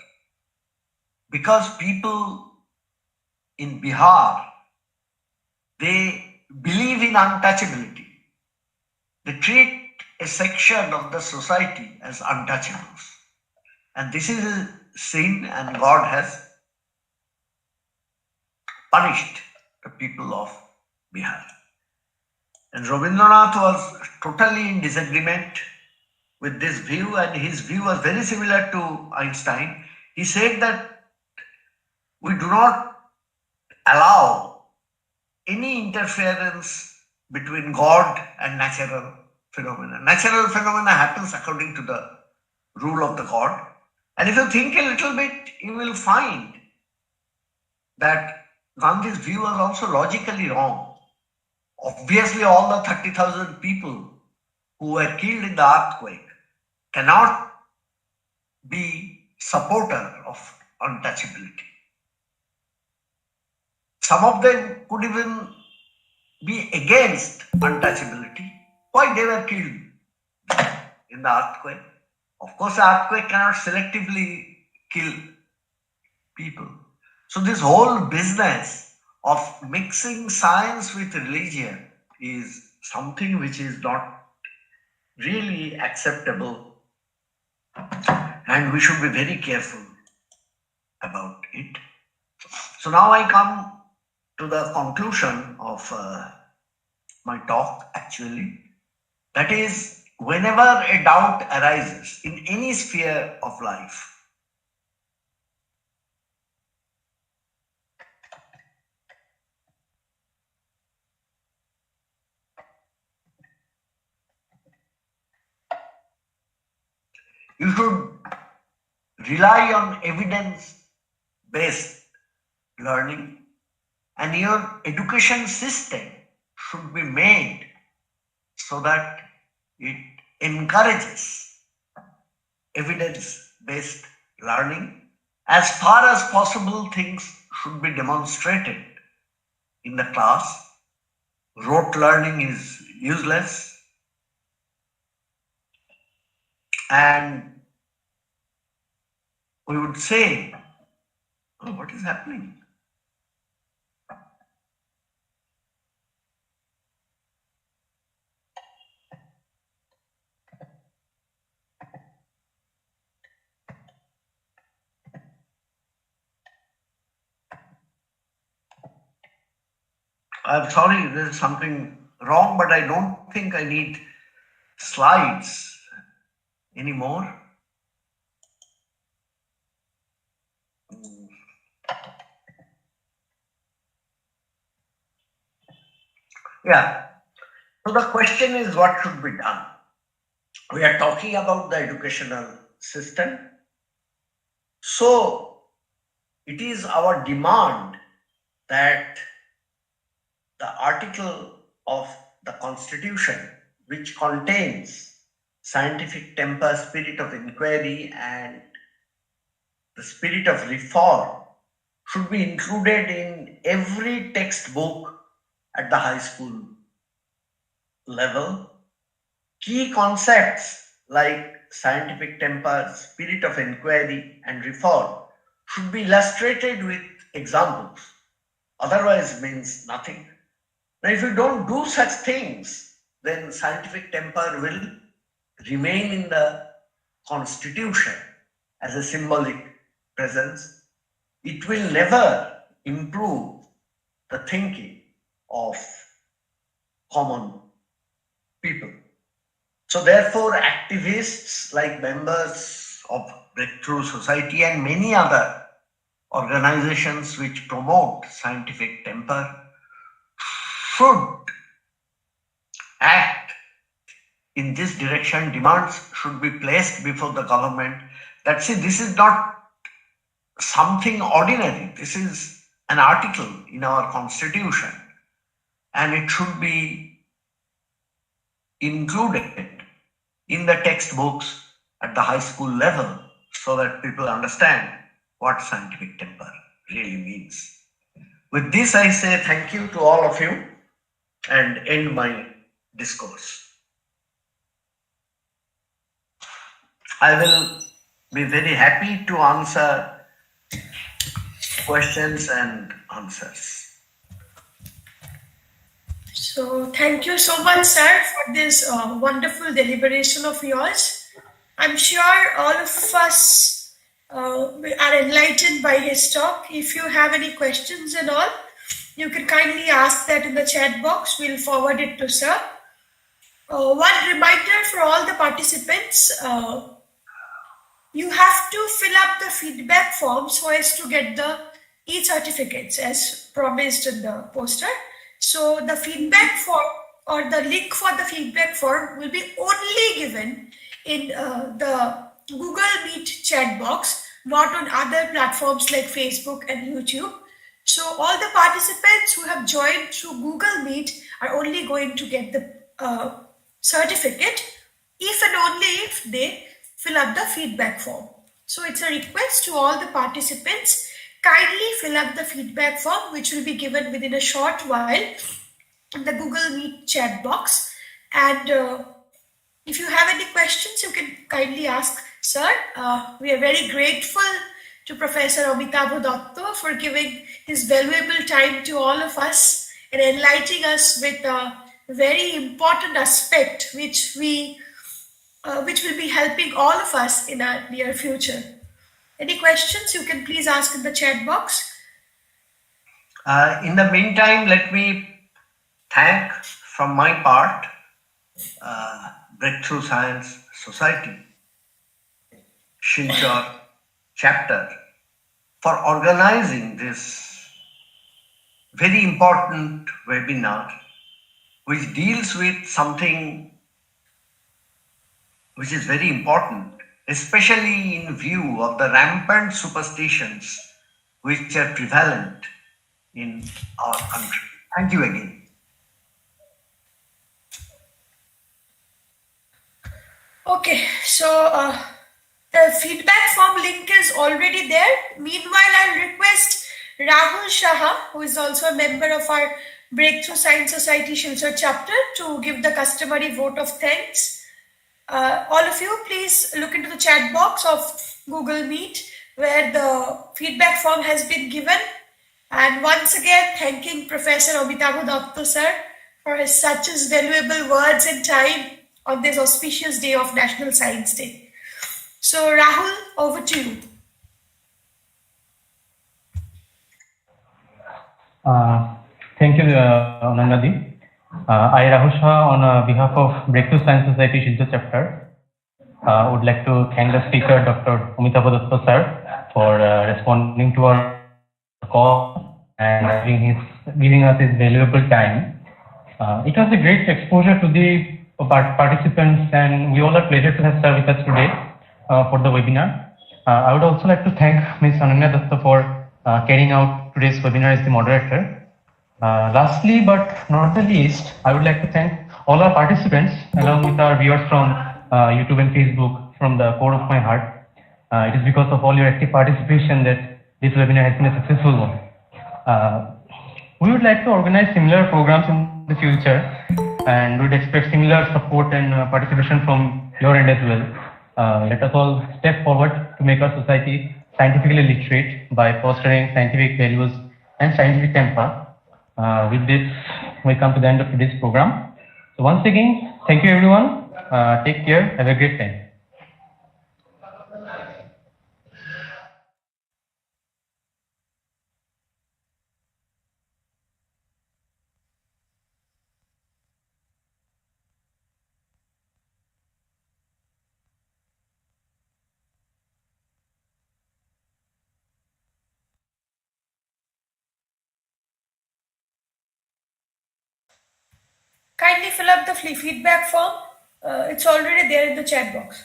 because people in Bihar, they believe in untouchability. They treat a section of the society as untouchables. And this is a sin, and God has punished the people of Bihar. And Rabindranath was totally in disagreement with this view, and his view was very similar to Einstein. He said that we do not allow any interference between God and natural phenomena. Natural phenomena happens according to the rule of the God. And if you think a little bit, you will find that Gandhi's view was also logically wrong. Obviously, all the 30,000 people who were killed in the earthquake cannot be supporter of untouchability. Some of them could even be against untouchability. Why they were killed in the earthquake? Of course, the earthquake cannot selectively kill people. So this whole business of mixing science with religion is something which is not really acceptable, and we should be very careful about it. So now I come to the conclusion of my talk, actually. That is, whenever a doubt arises in any sphere of life, you should rely on evidence based learning, and your education system should be made so that it encourages evidence based learning. As far as possible, things should be demonstrated in the class. Rote learning is useless, and we would say, oh, what is happening? I'm sorry, there's something wrong, but I don't think I need slides anymore. Yeah. So the question is, what should be done? We are talking about the educational system. So it is our demand that the article of the Constitution, which contains scientific temper, spirit of inquiry, and the spirit of reform, should be included in every textbook at the high school level. Key concepts like scientific temper, spirit of inquiry, and reform should be illustrated with examples. Otherwise, it means nothing. Now, if you don't do such things, then scientific temper will remain in the Constitution as a symbolic presence. It will never improve the thinking of common people. So therefore, activists like members of Breakthrough Society and many other organizations which promote scientific temper should act in this direction. Demands should be placed before the government that, see, this is not something ordinary. This is an article in our Constitution, and it should be included in the textbooks at the high school level so that people understand what scientific temper really means. With this, I say thank you to all of you and end my discourse. I will be very happy to answer questions and answers. So thank you so much, sir, for this wonderful deliberation of yours. I'm sure all of us are enlightened by his talk. If you have any questions and all, you can kindly ask that in the chat box. We'll forward it to sir. One reminder for all the participants, you have to fill up the feedback form so as to get the e-certificates as promised in the poster. So the feedback form or the link for the feedback form will be only given in the Google Meet chat box, not on other platforms like Facebook and YouTube. So all the participants who have joined through Google Meet are only going to get the certificate if and only if they fill up the feedback form. So it's a request to all the participants, kindly fill up the feedback form, which will be given within a short while in the Google Meet chat box. And if you have any questions, you can kindly ask sir. We are very grateful to Professor Amitabh Datta for giving his valuable time to all of us and enlightening us with a very important aspect which will be helping all of us in our near future. Any questions, you can please ask in the chat box. In the meantime, let me thank from my part Breakthrough Science Society, Silchar chapter, for organizing this very important webinar which deals with something which is very important, especially in view of the rampant superstitions which are prevalent in our country. Thank you again. Okay, so the feedback form link is already there. Meanwhile, I'll request Rahul Shaha, who is also a member of our Breakthrough Science Society Silchar chapter, to give the customary vote of thanks. All of you, please look into the chat box of Google Meet where the feedback form has been given. And once again, thanking Professor Amitabh Datta sir for his such as valuable words and time on this auspicious day of National Science Day. So Rahul, over to you. Thank you, Anandadi. I, Rahul Shah, on behalf of Breakthrough Science Society Silchar chapter, would like to thank the speaker, Dr. Amitabh Datta sir, for responding to our call and giving us his valuable time. It was a great exposure to the participants, and we all are pleasure to have sir with us today for the webinar. I would also like to thank Ms. Ananya Datta for carrying out today's webinar as the moderator. Lastly, but not the least, I would like to thank all our participants along with our viewers from YouTube and Facebook from the core of my heart. It is because of all your active participation that this webinar has been a successful one. We would like to organize similar programs in the future and would expect similar support and participation from your end as well. Let us all step forward to make our society scientifically literate by fostering scientific values and scientific temper. With this, we come to the end of today's program. So once again, thank you everyone. Take care. Have a great time. Kindly fill up the feedback form. It's already there in the chat box.